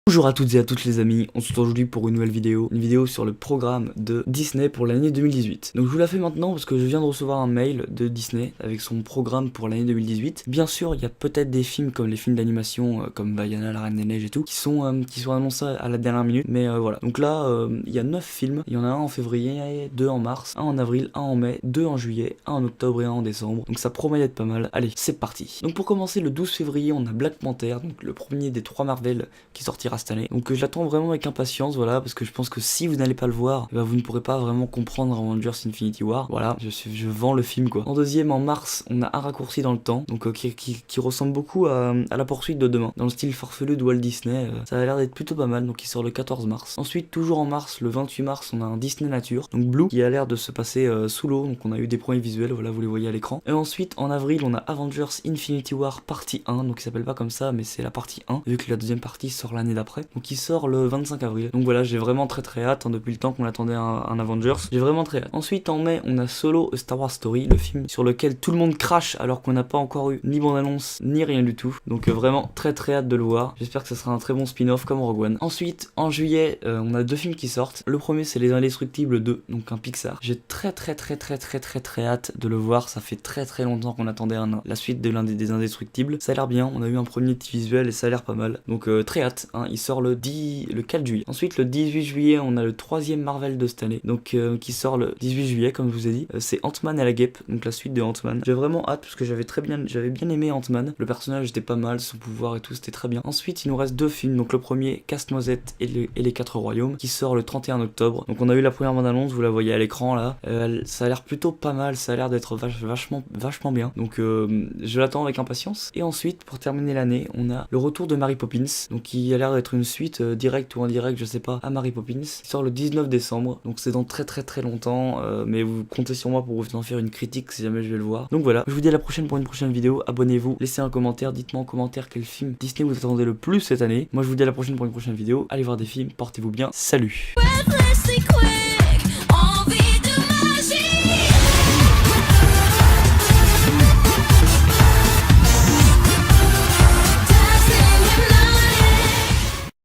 Bonjour à toutes et à tous les amis, on se retrouve aujourd'hui pour une nouvelle vidéo, sur le programme de Disney pour l'année 2018. Donc je vous la fais maintenant parce que je viens de recevoir un mail de Disney avec son programme pour l'année 2018. Bien sûr, il y a peut-être des films comme les films d'animation comme Vaiana, la Reine des Neiges et tout, qui sont annoncés à la dernière minute, mais voilà. Donc là, il y a 9 films, il y en a un en février, 2 en mars, un en avril, un en mai, 2 en juillet, un en octobre et un en décembre. Donc ça promet d'être pas mal. Allez, c'est parti. Donc pour commencer, le 12 février, on a Black Panther, donc le premier des 3 Marvel qui sortira cette année. Donc je l'attends vraiment avec impatience, voilà, parce que je pense que si vous n'allez pas le voir, bah, vous ne pourrez pas vraiment comprendre Avengers Infinity War. Voilà, je vends le film quoi. En deuxième, en mars, on a un raccourci dans le temps, donc qui ressemble beaucoup à La Poursuite de Demain, dans le style farfelu de Walt Disney. Ça a l'air d'être plutôt pas mal, donc il sort le 14 mars. Ensuite, toujours en mars, le 28 mars, on a un Disney Nature, donc Blue, qui a l'air de se passer sous l'eau, donc on a eu des premiers visuels, voilà, vous les voyez à l'écran. Et ensuite, en avril, on a Avengers Infinity War partie 1, donc il s'appelle pas comme ça, mais c'est la partie 1, vu que la deuxième partie sort l'année d'après. Donc il sort le 25 avril. Donc voilà, j'ai vraiment très hâte, hein, depuis le temps qu'on attendait un Avengers. J'ai vraiment très hâte. Ensuite, en mai, on a Solo, A Star Wars Story, le film sur lequel tout le monde crache alors qu'on n'a pas encore eu ni bande-annonce, ni rien du tout. Donc vraiment très hâte de le voir. J'espère que ça sera un très bon spin-off comme Rogue One. Ensuite, en juillet, on a 2 films qui sortent. Le premier, c'est Les Indestructibles 2, donc un Pixar. J'ai très hâte de le voir. Ça fait très longtemps qu'on attendait la suite de des Indestructibles. Ça a l'air bien, on a eu un premier petit visuel et ça a l'air pas mal. Donc très hâte, hein. Il sort le 4 juillet. Ensuite, le 18 juillet, on a le 3e Marvel de cette année, donc qui sort le 18 juillet, comme je vous ai dit. C'est Ant-Man et la Guêpe, donc la suite de Ant-Man. J'ai vraiment hâte parce que j'avais bien aimé Ant-Man. Le personnage était pas mal, son pouvoir et tout, c'était très bien. Ensuite, il nous reste 2 films. Donc le premier, Casse-Noisette et les 4 Royaumes, qui sort le 31 octobre. Donc on a eu la première bande-annonce, vous la voyez à l'écran là. Ça a l'air plutôt pas mal, ça a l'air d'être vachement bien. Donc je l'attends avec impatience. Et ensuite, pour terminer l'année, on a le retour de Mary Poppins, donc qui a l'air d'être une suite directe ou indirecte, je sais pas, à Mary Poppins. Il sort le 19 décembre, donc c'est dans très longtemps, mais vous comptez sur moi pour vous en faire une critique si jamais je vais le voir. Donc voilà, je vous dis à la prochaine pour une prochaine vidéo. Abonnez-vous, laissez un commentaire, dites-moi en commentaire quel film Disney vous attendez le plus cette année. Moi je vous dis à la prochaine pour une prochaine vidéo. Allez voir des films, portez-vous bien, salut.